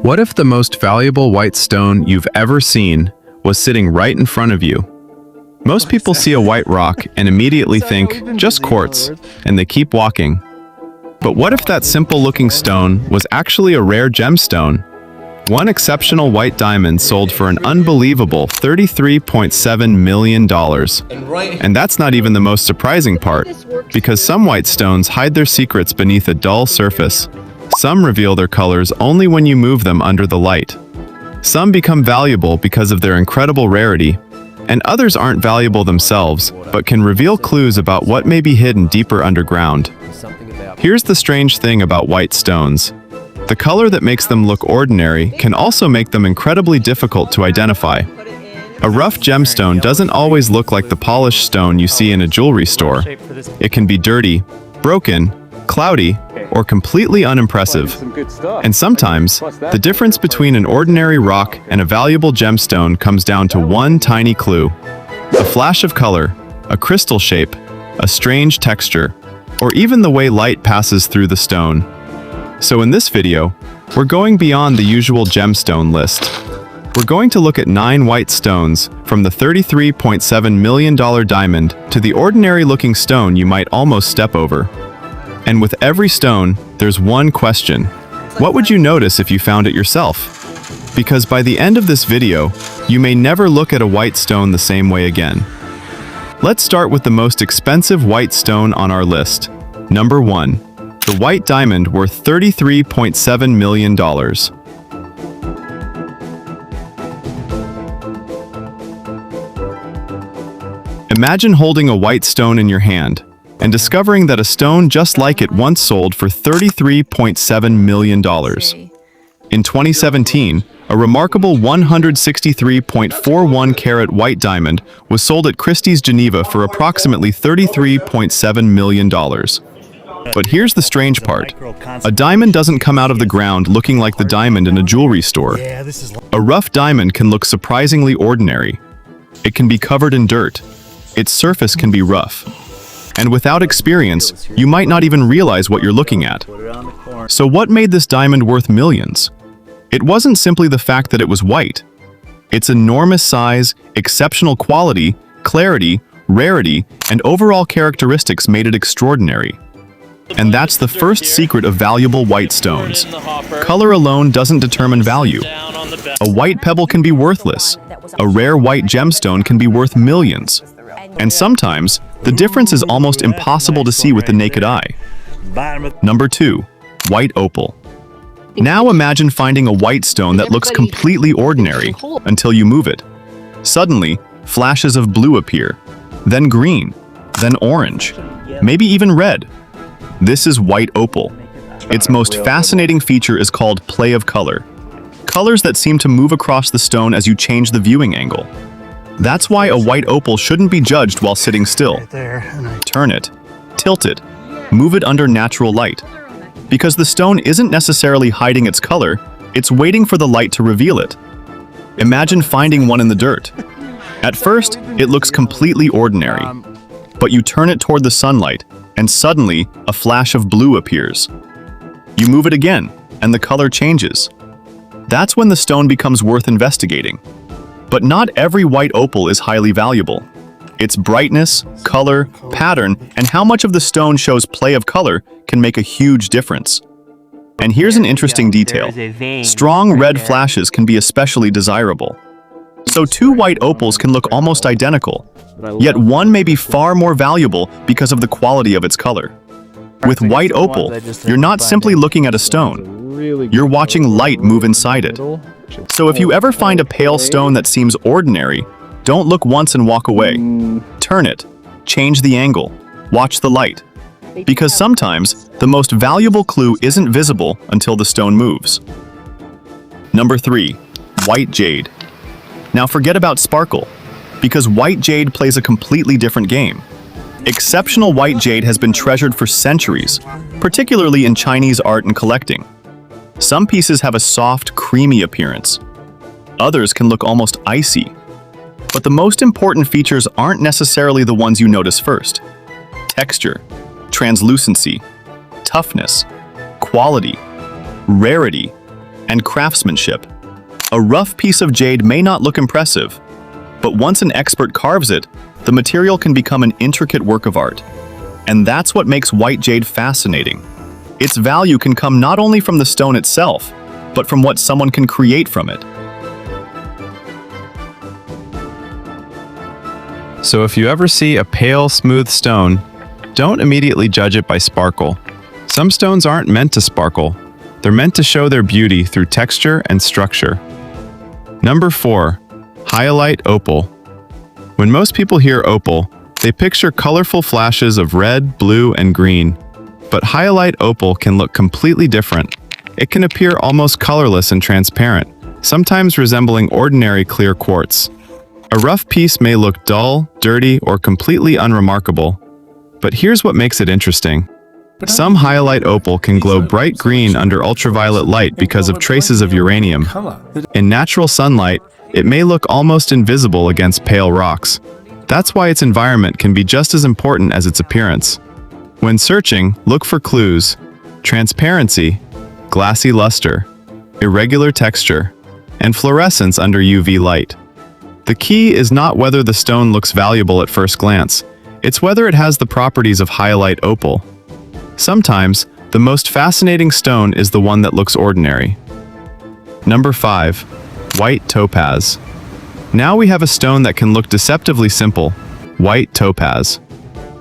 What if the most valuable white stone you've ever seen was sitting right in front of you? Most people see a white rock and immediately think, just quartz, and they keep walking. But what if that simple-looking stone was actually a rare gemstone? One exceptional white diamond sold for an unbelievable $33.7 million. And that's not even the most surprising part, because some white stones hide their secrets beneath a dull surface. Some reveal their colors only when you move them under the light. Some become valuable because of their incredible rarity, and others aren't valuable themselves, but can reveal clues about what may be hidden deeper underground. Here's the strange thing about white stones. The color that makes them look ordinary can also make them incredibly difficult to identify. A rough gemstone doesn't always look like the polished stone you see in a jewelry store. It can be dirty, broken, cloudy, or completely unimpressive. And sometimes, the difference between an ordinary rock and a valuable gemstone comes down to one tiny clue. A flash of color, a crystal shape, a strange texture, or even the way light passes through the stone. So in this video, we're going beyond the usual gemstone list. We're going to look at 9 white stones, from the $33.7 million diamond to the ordinary-looking stone you might almost step over. And with every stone, there's one question. What would you notice if you found it yourself? Because by the end of this video, you may never look at a white stone the same way again. Let's start with the most expensive white stone on our list. Number 1. The white diamond worth $33.7 million. Imagine holding a white stone in your hand and discovering that a stone just like it once sold for $33.7 million. In 2017, a remarkable 163.41 carat white diamond was sold at Christie's Geneva for approximately $33.7 million. But here's the strange part. A diamond doesn't come out of the ground looking like the diamond in a jewelry store. A rough diamond can look surprisingly ordinary. It can be covered in dirt. Its surface can be rough. And without experience, you might not even realize what you're looking at. So what made this diamond worth millions? It wasn't simply the fact that it was white. Its enormous size, exceptional quality, clarity, rarity, and overall characteristics made it extraordinary. And that's the first secret of valuable white stones. Color alone doesn't determine value. A white pebble can be worthless. A rare white gemstone can be worth millions. And sometimes, the difference is almost impossible to see with the naked eye. Number 2. White opal. Now imagine finding a white stone that looks completely ordinary until you move it. Suddenly, flashes of blue appear, then green, then orange, maybe even red. This is white opal. Its most fascinating feature is called play of color. Colors that seem to move across the stone as you change the viewing angle. That's why a white opal shouldn't be judged while sitting still. Turn it, tilt it, move it under natural light. Because the stone isn't necessarily hiding its color, it's waiting for the light to reveal it. Imagine finding one in the dirt. At first, it looks completely ordinary. But you turn it toward the sunlight, and suddenly, a flash of blue appears. You move it again, and the color changes. That's when the stone becomes worth investigating. But not every white opal is highly valuable. Its brightness, color, pattern, and how much of the stone shows play of color can make a huge difference. And here's an interesting detail. Strong red flashes can be especially desirable. So 2 white opals can look almost identical, yet one may be far more valuable because of the quality of its color. With white opal, you're not simply looking at a stone. You're watching light move inside it. So if you ever find a pale stone that seems ordinary, don't look once and walk away. Turn it, change the angle, watch the light. Because sometimes, the most valuable clue isn't visible until the stone moves. Number 3. White jade. Now forget about sparkle, because white jade plays a completely different game. Exceptional white jade has been treasured for centuries, particularly in Chinese art and collecting. Some pieces have a soft, creamy appearance. Others can look almost icy. But the most important features aren't necessarily the ones you notice first. Texture, translucency, toughness, quality, rarity, and craftsmanship. A rough piece of jade may not look impressive, but once an expert carves it, the material can become an intricate work of art. And that's what makes white jade fascinating. Its value can come not only from the stone itself, but from what someone can create from it. So if you ever see a pale, smooth stone, don't immediately judge it by sparkle. Some stones aren't meant to sparkle. They're meant to show their beauty through texture and structure. Number 4. Hyalite opal. When most people hear opal, they picture colorful flashes of red, blue, and green. But hyalite opal can look completely different. It can appear almost colorless and transparent, sometimes resembling ordinary clear quartz. A rough piece may look dull, dirty, or completely unremarkable. But here's what makes it interesting. Some hyalite opal can glow bright green under ultraviolet light because of traces of uranium. In natural sunlight, it may look almost invisible against pale rocks. That's why its environment can be just as important as its appearance. When searching, look for clues: transparency, glassy luster, irregular texture, and fluorescence under UV light. The key is not whether the stone looks valuable at first glance, it's whether it has the properties of hyalite opal. Sometimes, the most fascinating stone is the one that looks ordinary. Number 5. White topaz. Now we have a stone that can look deceptively simple: white topaz.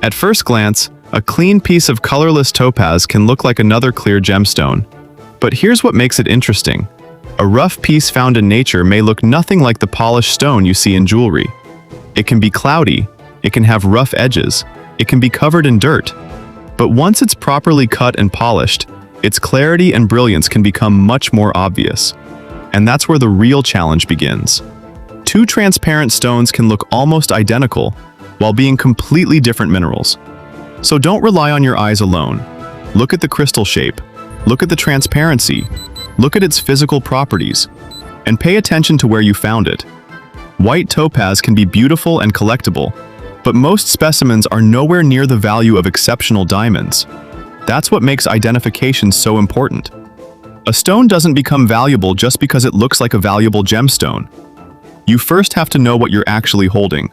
At first glance, a clean piece of colorless topaz can look like another clear gemstone. But here's what makes it interesting. A rough piece found in nature may look nothing like the polished stone you see in jewelry. It can be cloudy, it can have rough edges, it can be covered in dirt. But once it's properly cut and polished, its clarity and brilliance can become much more obvious. And that's where the real challenge begins. Two transparent stones can look almost identical while being completely different minerals. So don't rely on your eyes alone. Look at the crystal shape, look at the transparency, look at its physical properties, and pay attention to where you found it. White topaz can be beautiful and collectible, but most specimens are nowhere near the value of exceptional diamonds. That's what makes identification so important. A stone doesn't become valuable just because it looks like a valuable gemstone. You first have to know what you're actually holding,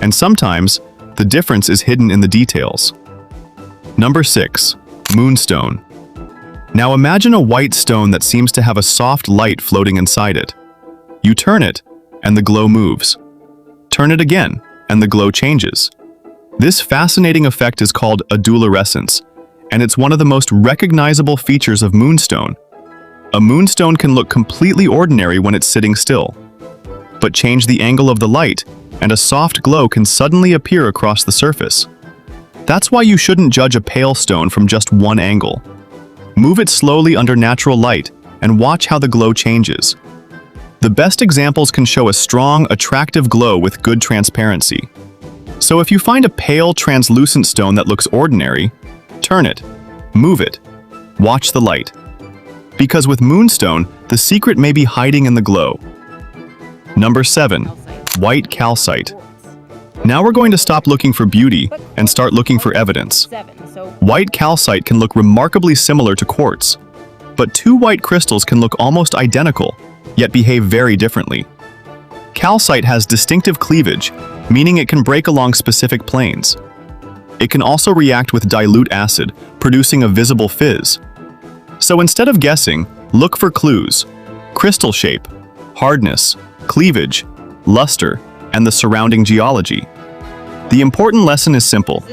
and sometimes the difference is hidden in the details. Number 6. Moonstone. Now imagine a white stone that seems to have a soft light floating inside it. You turn it, and the glow moves. Turn it again, and the glow changes. This fascinating effect is called adularescence, and it's one of the most recognizable features of moonstone. A moonstone can look completely ordinary when it's sitting still. But change the angle of the light, and a soft glow can suddenly appear across the surface. That's why you shouldn't judge a pale stone from just one angle. Move it slowly under natural light, and watch how the glow changes. The best examples can show a strong, attractive glow with good transparency. So if you find a pale, translucent stone that looks ordinary, turn it, move it, watch the light. Because with moonstone, the secret may be hiding in the glow. Number 7. White calcite. Now we're going to stop looking for beauty and start looking for evidence. White calcite can look remarkably similar to quartz, but two white crystals can look almost identical, yet behave very differently. Calcite has distinctive cleavage, meaning it can break along specific planes. It can also react with dilute acid, producing a visible fizz. So instead of guessing, look for clues: crystal shape, hardness, cleavage, luster, and the surrounding geology. The important lesson is simple.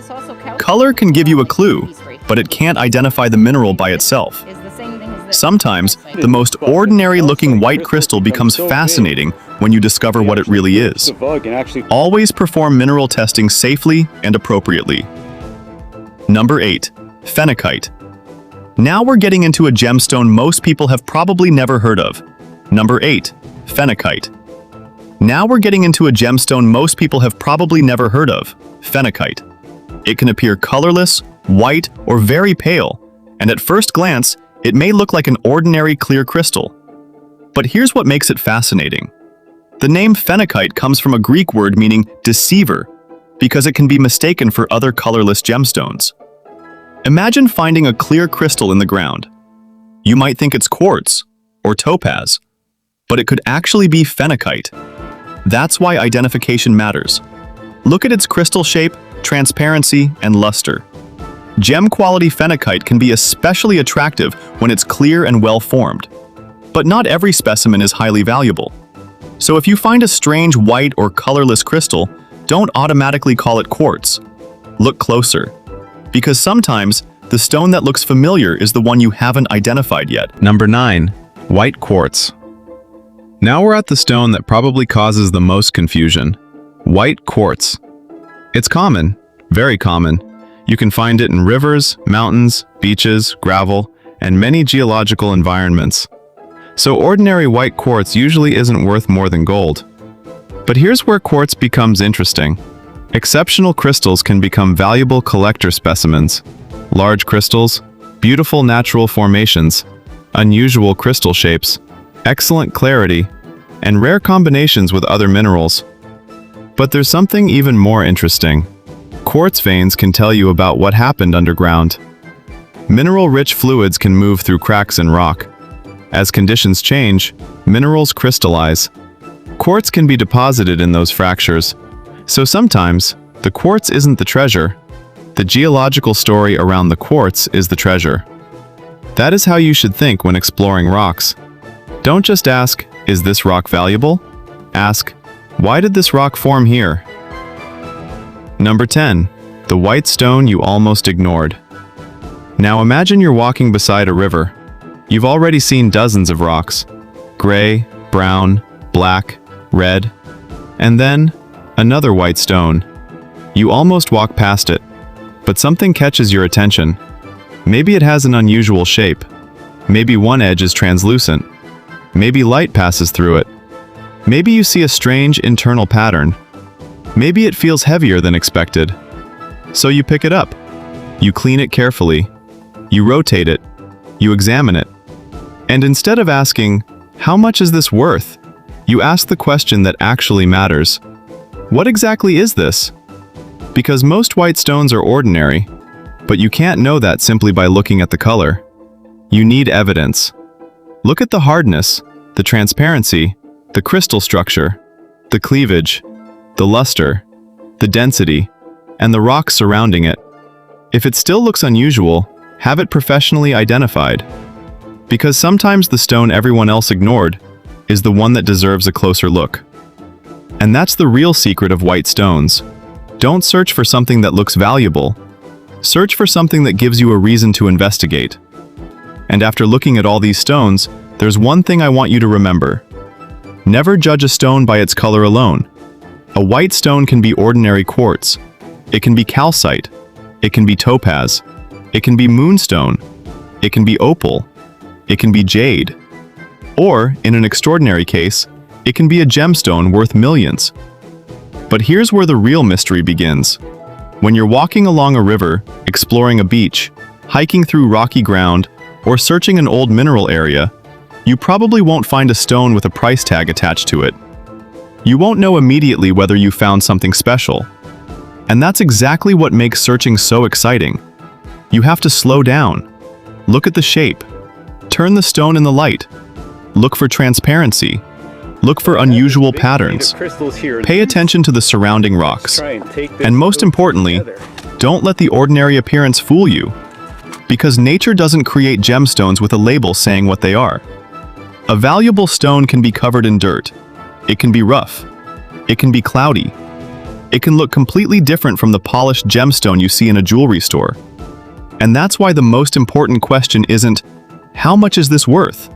Color can give you a clue, but it can't identify the mineral by itself. Sometimes, the most ordinary-looking white crystal becomes fascinating when you discover what it really is. Always perform mineral testing safely and appropriately. Number 8. Phenakite. Now we're getting into a gemstone most people have probably never heard of. Number 8. Phenakite. Now we're getting into a gemstone most people have probably never heard of, phenakite. It can appear colorless, white, or very pale, and at first glance, it may look like an ordinary clear crystal. But here's what makes it fascinating. The name phenakite comes from a Greek word meaning deceiver, because it can be mistaken for other colorless gemstones. Imagine finding a clear crystal in the ground. You might think it's quartz, or topaz, but it could actually be phenakite. That's why identification matters. Look at its crystal shape, transparency, and luster. Gem-quality phenakite can be especially attractive when it's clear and well-formed. But not every specimen is highly valuable. So if you find a strange white or colorless crystal, don't automatically call it quartz. Look closer, because sometimes the stone that looks familiar is the one you haven't identified yet. Number 9. White quartz. Now we're at the stone that probably causes the most confusion. White quartz. It's common, very common. You can find it in rivers, mountains, beaches, gravel, and many geological environments. So ordinary white quartz usually isn't worth more than gold. But here's where quartz becomes interesting. Exceptional crystals can become valuable collector specimens. Large crystals, beautiful natural formations, unusual crystal shapes, excellent clarity, and rare combinations with other minerals. But there's something even more interesting. Quartz veins can tell you about what happened underground. Mineral-rich fluids can move through cracks in rock. As conditions change, minerals crystallize. Quartz can be deposited in those fractures. So sometimes, the quartz isn't the treasure. The geological story around the quartz is the treasure. That is how you should think when exploring rocks. Don't just ask, is this rock valuable? Ask, why did this rock form here? Number 10. The white stone you almost ignored. Now imagine you're walking beside a river. You've already seen dozens of rocks. Gray, brown, black, red, and then another white stone. You almost walk past it, but something catches your attention. Maybe it has an unusual shape. Maybe one edge is translucent. Maybe light passes through it. Maybe you see a strange internal pattern. Maybe it feels heavier than expected. So you pick it up. You clean it carefully. You rotate it. You examine it. And instead of asking, how much is this worth? You ask the question that actually matters. What exactly is this? Because most white stones are ordinary, but you can't know that simply by looking at the color. You need evidence. Look at the hardness, the transparency, the crystal structure, the cleavage, the luster, the density, and the rocks surrounding it. If it still looks unusual, have it professionally identified. Because sometimes the stone everyone else ignored is the one that deserves a closer look. And that's the real secret of white stones. Don't search for something that looks valuable. Search for something that gives you a reason to investigate. And after looking at all these stones, there's one thing I want you to remember. Never judge a stone by its color alone. A white stone can be ordinary quartz. It can be calcite. It can be topaz. It can be moonstone. It can be opal. It can be jade. Or, in an extraordinary case, it can be a gemstone worth millions. But here's where the real mystery begins. When you're walking along a river, exploring a beach, hiking through rocky ground, or searching an old mineral area, you probably won't find a stone with a price tag attached to it. You won't know immediately whether you found something special. And that's exactly what makes searching so exciting. You have to slow down. Look at the shape. Turn the stone in the light. Look for transparency. Look for unusual patterns. Pay attention to the surrounding rocks. And most importantly, don't let the ordinary appearance fool you. Because nature doesn't create gemstones with a label saying what they are. A valuable stone can be covered in dirt. It can be rough. It can be cloudy. It can look completely different from the polished gemstone you see in a jewelry store. And that's why the most important question isn't, how much is this worth?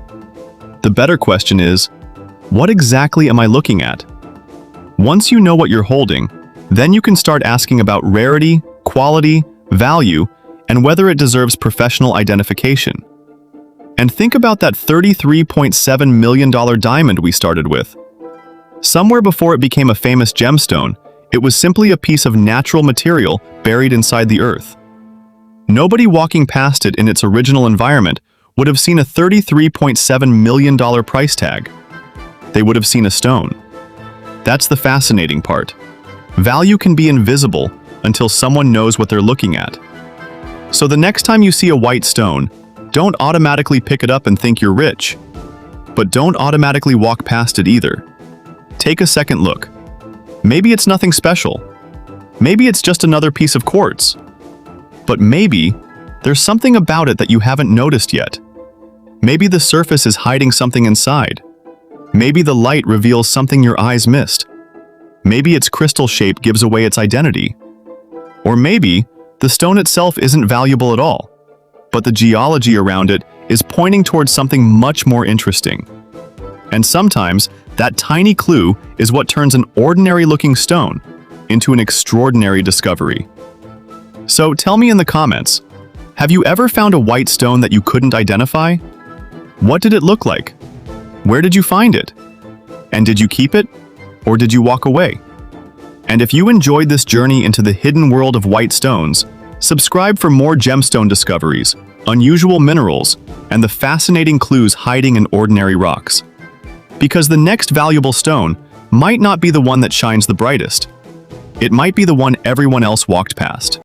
The better question is, what exactly am I looking at? Once you know what you're holding, then you can start asking about rarity, quality, value, and whether it deserves professional identification. And think about that $33.7 million diamond we started with. Somewhere before it became a famous gemstone, it was simply a piece of natural material buried inside the earth. Nobody walking past it in its original environment would have seen a $33.7 million price tag. They would have seen a stone. That's the fascinating part. Value can be invisible until someone knows what they're looking at. So the next time you see a white stone, don't automatically pick it up and think you're rich. But don't automatically walk past it either. Take a second look. Maybe it's nothing special. Maybe it's just another piece of quartz. But maybe there's something about it that you haven't noticed yet. Maybe the surface is hiding something inside. Maybe the light reveals something your eyes missed. Maybe its crystal shape gives away its identity. Or maybe the stone itself isn't valuable at all, but the geology around it is pointing towards something much more interesting. And sometimes that tiny clue is what turns an ordinary-looking stone into an extraordinary discovery. So tell me in the comments, have you ever found a white stone that you couldn't identify? What did it look like? Where did you find it? And did you keep it? Or did you walk away? And if you enjoyed this journey into the hidden world of white stones, subscribe for more gemstone discoveries, unusual minerals, and the fascinating clues hiding in ordinary rocks. Because the next valuable stone might not be the one that shines the brightest. It might be the one everyone else walked past.